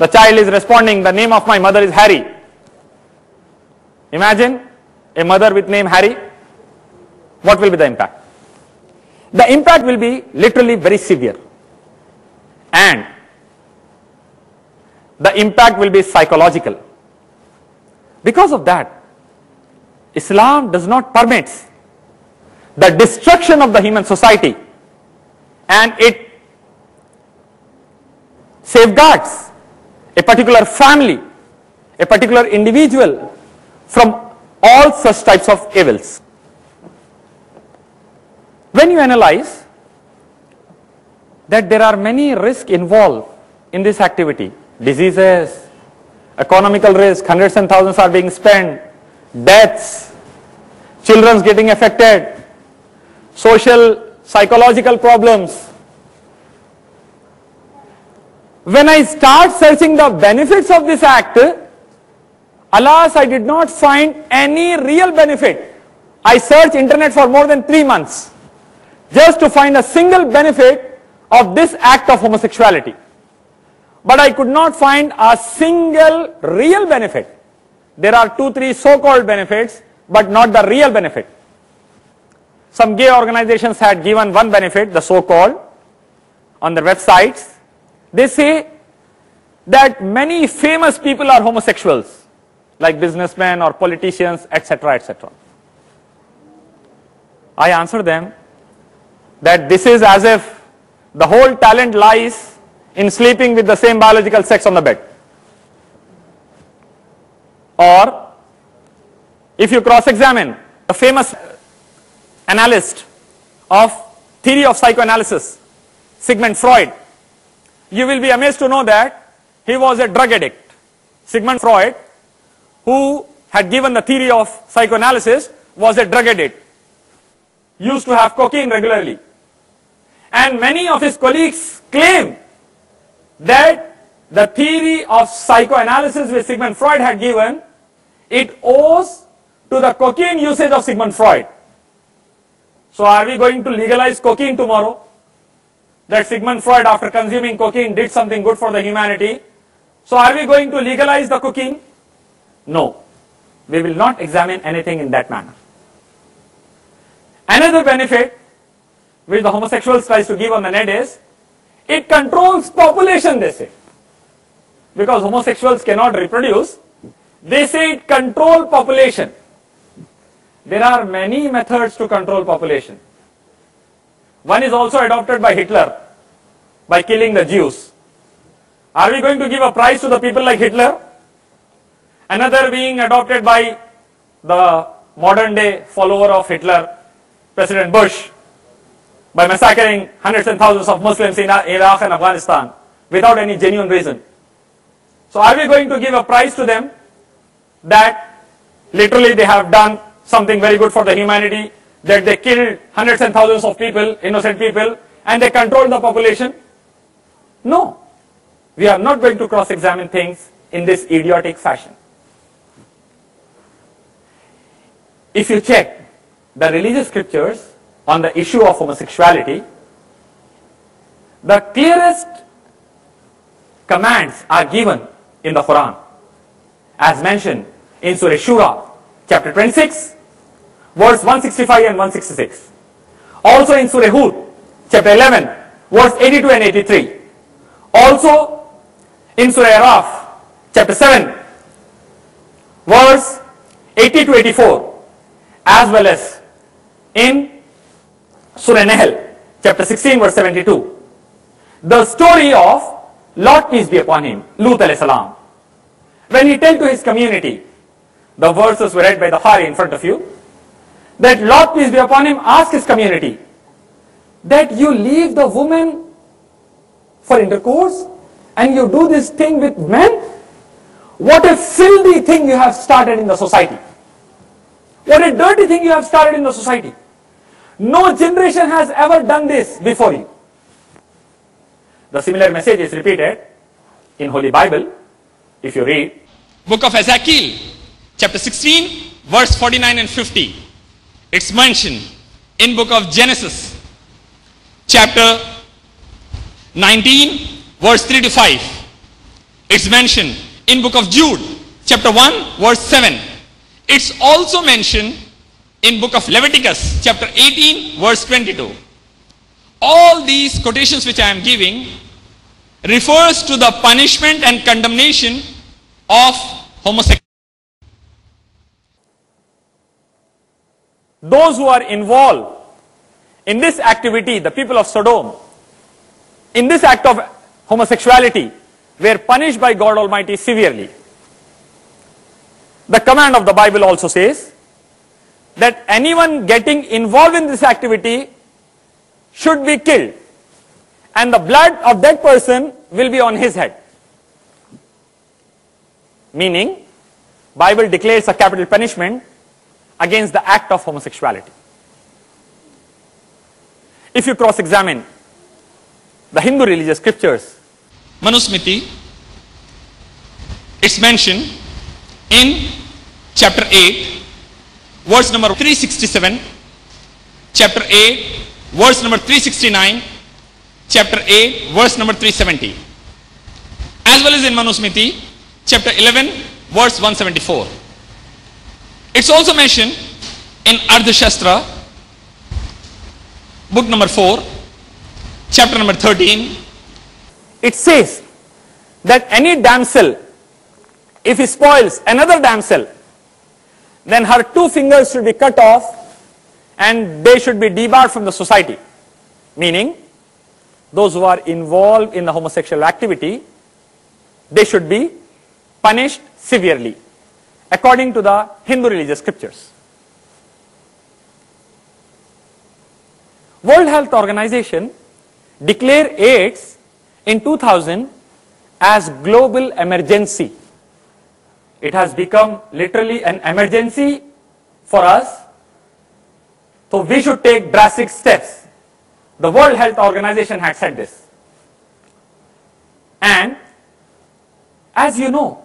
The child is responding, the name of my mother is Harry. Imagine a mother with name Harry. What will be the impact? The impact will be literally very severe. And the impact will be psychological. Because of that, Islam does not permit the destruction of the human society, and it safeguards a particular family, a particular individual from all such types of evils. When you analyze that there are many risks involved in this activity, diseases, economical risk, hundreds and thousands are being spent, deaths, children getting affected, social, psychological problems. When I start searching the benefits of this act, alas, I did not find any real benefit. I searched internet for more than 3 months just to find a single benefit of this act of homosexuality. But I could not find a single real benefit. There are 2-3 so-called benefits, but not the real benefit. Some gay organizations had given one benefit, the so-called, on their websites. They say that many famous people are homosexuals, like businessmen or politicians, etc., etc. I answer them that this is as if the whole talent lies in sleeping with the same biological sex on the bed. Or if you cross-examine a famous analyst of theory of psychoanalysis, Sigmund Freud, you will be amazed to know that he was a drug addict. Sigmund Freud, who had given the theory of psychoanalysis, was a drug addict, used to have cocaine regularly. And many of his colleagues claim that the theory of psychoanalysis which Sigmund Freud had given, it owes to the cocaine usage of Sigmund Freud. So are we going to legalize cocaine tomorrow? That Sigmund Freud, after consuming cocaine, did something good for the humanity. So are we going to legalize the cocaine? No. We will not examine anything in that manner. Another benefit which the homosexuals tries to give on the net is, it controls population, they say. Because homosexuals cannot reproduce, they say it controls population. There are many methods to control population. One is also adopted by Hitler, by killing the Jews. Are we going to give a prize to the people like Hitler? Another being adopted by the modern day follower of Hitler, President Bush, by massacring hundreds and thousands of Muslims in Iraq and Afghanistan without any genuine reason. So are we going to give a prize to them that literally they have done something very good for the humanity, that they killed hundreds and thousands of people, innocent people, and they controlled the population? No. We are not going to cross-examine things in this idiotic fashion. If you check the religious scriptures on the issue of homosexuality, the clearest commands are given in the Quran, as mentioned in Surah Shura, chapter 26, verse 165 and 166. Also in Surah Hud, chapter 11, verse 82 and 83. Also in Surah Araf, chapter 7, verse 80 to 84, as well as in Surah Nahl, chapter 16, verse 72. The story of Lot, peace be upon him, Lut alayhi salam. When he told to his community, the verses were read by the Khari in front of you, that Lot, peace be upon him, asked his community that you leave the woman for intercourse and you do this thing with men? What a filthy thing you have started in the society. What a dirty thing you have started in the society. No generation has ever done this before you. The similar message is repeated in Holy Bible. If you read Book of Ezekiel, chapter 16, verse 49 and 50. It's mentioned in Book of Genesis, chapter 19, verse 3 to 5. It's mentioned in book of Jude, chapter 1, verse 7. It's also mentioned in book of Leviticus, chapter 18, verse 22. All these quotations which I am giving refers to the punishment and condemnation of homosexuality. Those who are involved in this activity, the people of Sodom, in this act of homosexuality, were punished by God Almighty severely. The command of the Bible also says that anyone getting involved in this activity should be killed, and the blood of that person will be on his head. Meaning, Bible declares a capital punishment against the act of homosexuality. If you cross-examine the Hindu religious scriptures, Manusmriti, it's mentioned in chapter 8, verse number 367, chapter 8, verse number 369, chapter 8, verse number 370, as well as in Manusmriti, chapter 11, verse 174. It's also mentioned in Ardhashastra, book number 4, chapter number 13. it says that any damsel, if he spoils another damsel, then her 2 fingers should be cut off and they should be debarred from the society. Meaning, those who are involved in the homosexual activity, they should be punished severely, according to the Hindu religious scriptures. World Health Organization declared AIDS in 2000 as global emergency. It has become literally an emergency for us, so we should take drastic steps. The World Health Organization had said this. And as you know,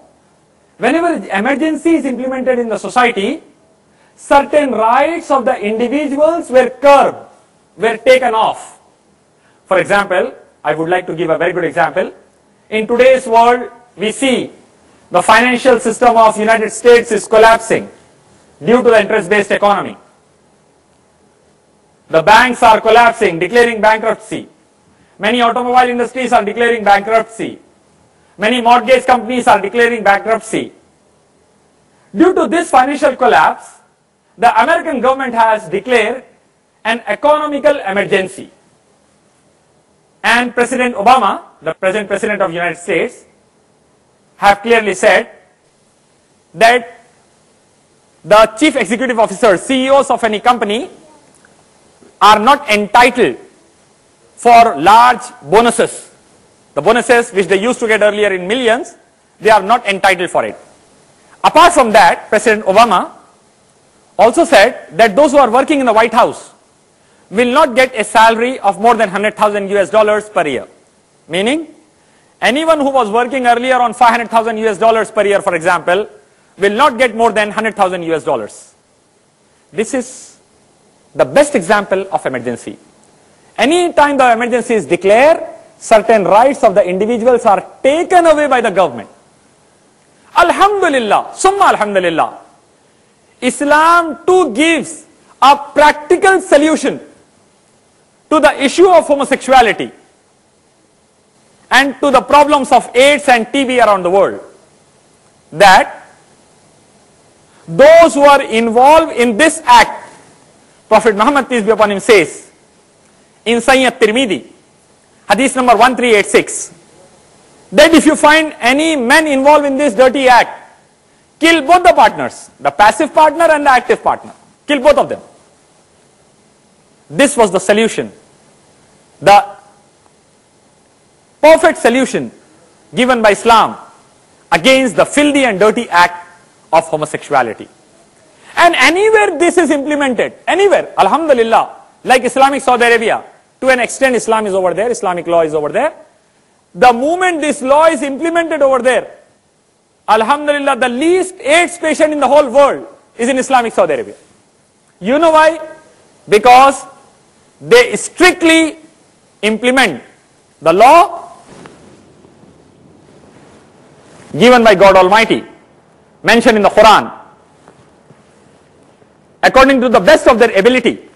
whenever emergency is implemented in the society, certain rights of the individuals were curbed, were taken off. For example, I would like to give a very good example. In today's world, we see the financial system of United States is collapsing due to the interest-based economy. The banks are collapsing, declaring bankruptcy. Many automobile industries are declaring bankruptcy. Many mortgage companies are declaring bankruptcy. Due to this financial collapse, the American government has declared an economical emergency. And President Obama, the present President of the United States, have clearly said that the chief executive officers, CEOs of any company, are not entitled for large bonuses. The bonuses which they used to get earlier in millions, they are not entitled for it. Apart from that, President Obama also said that those who are working in the White House will not get a salary of more than $100,000 per year. Meaning, anyone who was working earlier on $500,000 per year, for example, will not get more than $100,000. This is the best example of emergency. Any time the emergency is declared, certain rights of the individuals are taken away by the government. Alhamdulillah, summa alhamdulillah. Islam too gives a practical solution to the issue of homosexuality and to the problems of AIDS and TB around the world. That those who are involved in this act, Prophet Muhammad, peace be upon him, says in Sahih at-Tirmidhi, hadith number 1386, that if you find any men involved in this dirty act, kill both the partners, the passive partner and the active partner. Kill both of them. This was the solution, the perfect solution given by Islam against the filthy and dirty act of homosexuality. And anywhere this is implemented, anywhere, alhamdulillah, like Islamic Saudi Arabia, to an extent Islam is over there, Islamic law is over there. The moment this law is implemented over there, alhamdulillah, the least AIDS patient in the whole world is in Islamic Saudi Arabia. You know why? Because they strictly implement the law given by God Almighty, mentioned in the Quran, according to the best of their ability,